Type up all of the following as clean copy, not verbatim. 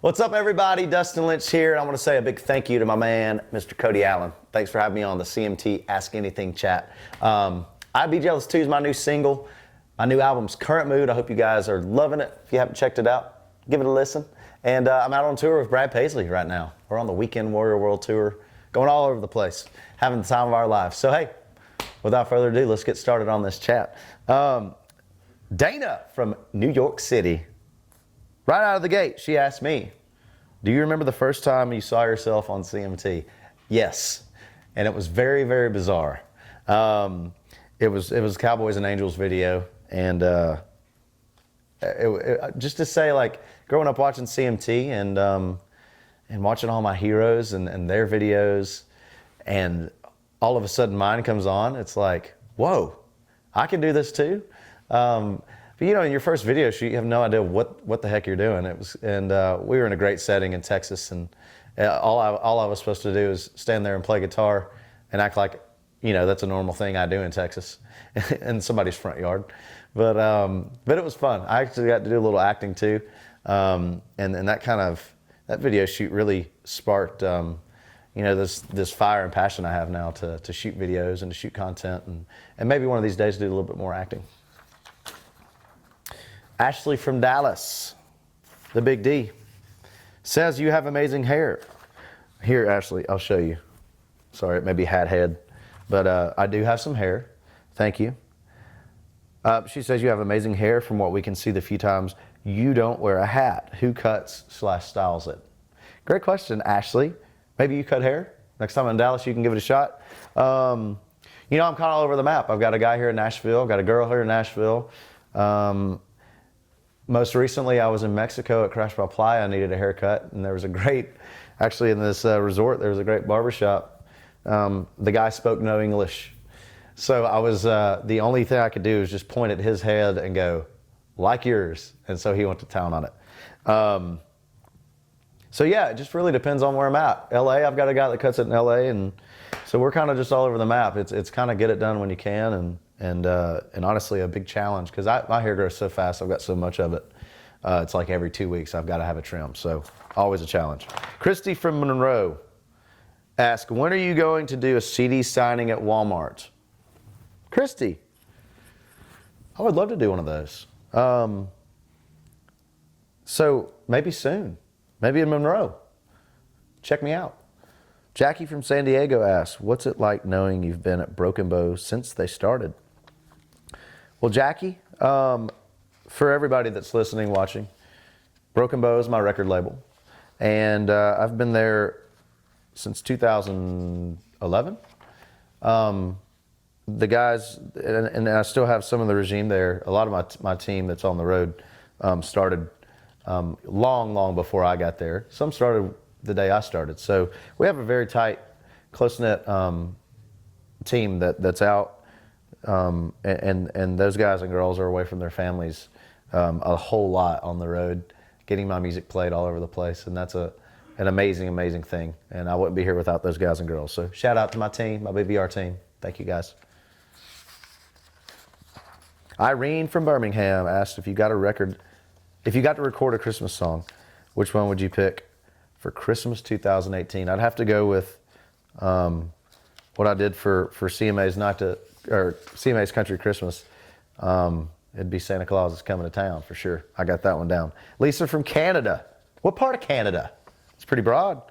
What's up, everybody? Dustin Lynch here. I want to say a big thank you to my man, Mr. Cody Allen. Thanks for having me on the CMT Ask Anything Chat. I Be Jealous 2 is my new single. My new album's Current Mood. I hope you guys are loving it. If you haven't checked it out, give it a listen. And I'm out on tour with Brad Paisley right now. We're on the Weekend Warrior World Tour, going all over the place, having the time of our lives. So, hey, without further ado, let's get started on this chat. Dana from New York City. Right out of the gate, she asked me, do you remember the first time you saw yourself on CMT? Yes. And it was very, very bizarre. It was Cowboys and Angels video. And just to say, like, growing up watching CMT and watching all my heroes and their videos, and all of a sudden mine comes on, it's like, whoa, I can do this too. But you know, in your first video shoot, you have no idea what the heck you're doing. We were in a great setting in Texas, and all I was supposed to do is stand there and play guitar and act like, you know, that's a normal thing I do in Texas, in somebody's front yard. But it was fun. I actually got to do a little acting too, and that video shoot really sparked, you know, this fire and passion I have now to shoot videos and to shoot content, and maybe one of these days do a little bit more acting. Ashley from Dallas, the Big D, says you have amazing hair. Here, Ashley, I'll show you. Sorry, it may be hat head, but I do have some hair. Thank you. She says you have amazing hair from what we can see the few times you don't wear a hat. Who cuts/styles it? Great question, Ashley. Maybe you cut hair? Next time in Dallas, you can give it a shot. You know, I'm kind of all over the map. I've got a guy here in Nashville, got a girl here in Nashville. Most recently, I was in Mexico at Crash Bar Playa. I needed a haircut, and there was actually in this resort, there was a great barbershop. The guy spoke no English. So I was, the only thing I could do was just point at his head and go, like yours. And so he went to town on it. So yeah, it just really depends on where I'm at. LA, I've got a guy that cuts it in LA, and so we're kind of just all over the map. It's kind of get it done when you can, and honestly a big challenge, because my hair grows so fast. I've got so much of it. It's like every 2 weeks I've got to have a trim, so always a challenge. Christy from Monroe asked, when are you going to do a CD signing at Walmart? Christy, I would love to do one of those. So maybe soon, maybe in Monroe. Check me out. Jackie from San Diego asks, what's it like knowing you've been at Broken Bow since they started? Well, Jackie, for everybody that's listening, watching, Broken Bow is my record label. And I've been there since 2011. The guys, and I still have some of the regime there. A lot of my team that's on the road started long before I got there. Some started the day I started. So we have a very tight, close-knit team that's out. And those guys and girls are away from their families a whole lot on the road, getting my music played all over the place, and that's an amazing thing. And I wouldn't be here without those guys and girls. So shout out to my team, my BBR team. Thank you, guys. Irene from Birmingham asked if you got to record a Christmas song, which one would you pick for Christmas 2018? I'd have to go with what I did for CMA's CMA's Country Christmas. It'd be Santa Claus is Coming to Town for sure. I got that one down. Lisa from Canada. What part of Canada? It's pretty broad.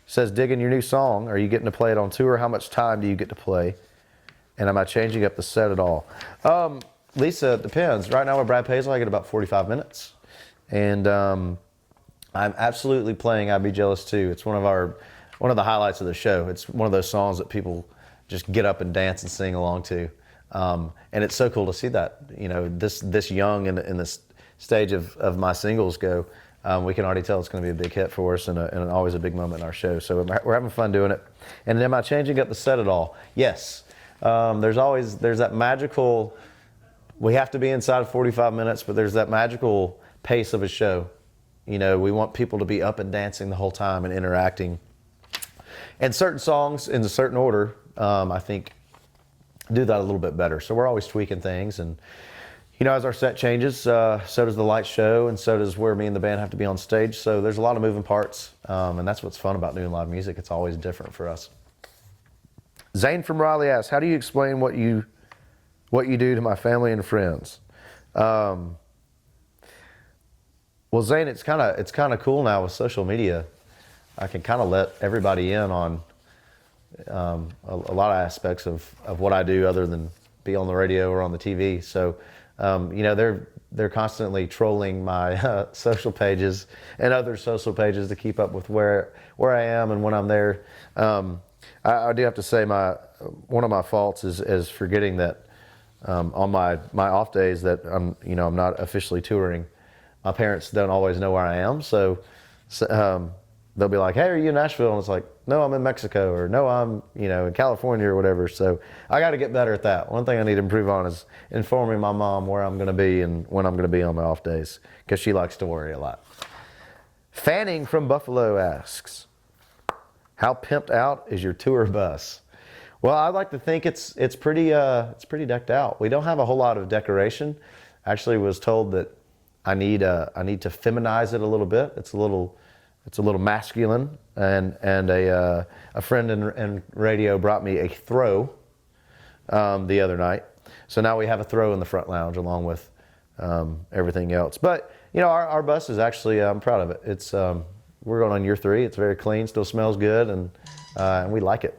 Says, digging your new song. Are you getting to play it on tour? How much time do you get to play? And am I changing up the set at all? Lisa, it depends. Right now with Brad Paisley, I get about 45 minutes. And I'm absolutely playing I Be Jealous 2. It's one of the highlights of the show. It's one of those songs that people just get up and dance and sing along to. And it's so cool to see that, you know, this young in this stage of my singles go. We can already tell it's going to be a big hit for us, and always a big moment in our show. So we're having fun doing it. And am I changing up the set at all? Yes. There's that magical, we have to be inside 45 minutes, but there's that magical pace of a show. You know, we want people to be up and dancing the whole time and interacting. And certain songs in a certain order, I think, do that a little bit better. So we're always tweaking things, and As our set changes, so does the light show, and so does where me and the band have to be on stage. So there's a lot of moving parts, and that's what's fun about doing live music. It's always different for us. Zane from Raleigh asks, how do you explain what you do to my family and friends? Well, Zane, it's kind of cool now with social media. I can kind of let everybody in on a lot of aspects of what I do other than be on the radio or on the TV. So, they're constantly trolling my social pages and other social pages to keep up with where I am and when I'm there. I do have to say one of my faults is forgetting that on my off days that I'm not officially touring. My parents don't always know where I am, so they'll be like, "Hey, are you in Nashville?" And it's like, "No, I'm in Mexico," or "No, I'm in California," or whatever. So I got to get better at that. One thing I need to improve on is informing my mom where I'm going to be and when I'm going to be on my off days, because she likes to worry a lot. Fanning from Buffalo asks, how pimped out is your tour bus? Well, I'd like to think it's pretty decked out. We don't have a whole lot of decoration. Actually, was told that I need to feminize it a little bit. It's a little masculine, and a friend in radio brought me a throw the other night. So now we have a throw in the front lounge along with everything else. But our bus is actually, I'm proud of it. It's we're going on year 3. It's very clean, still smells good, and we like it.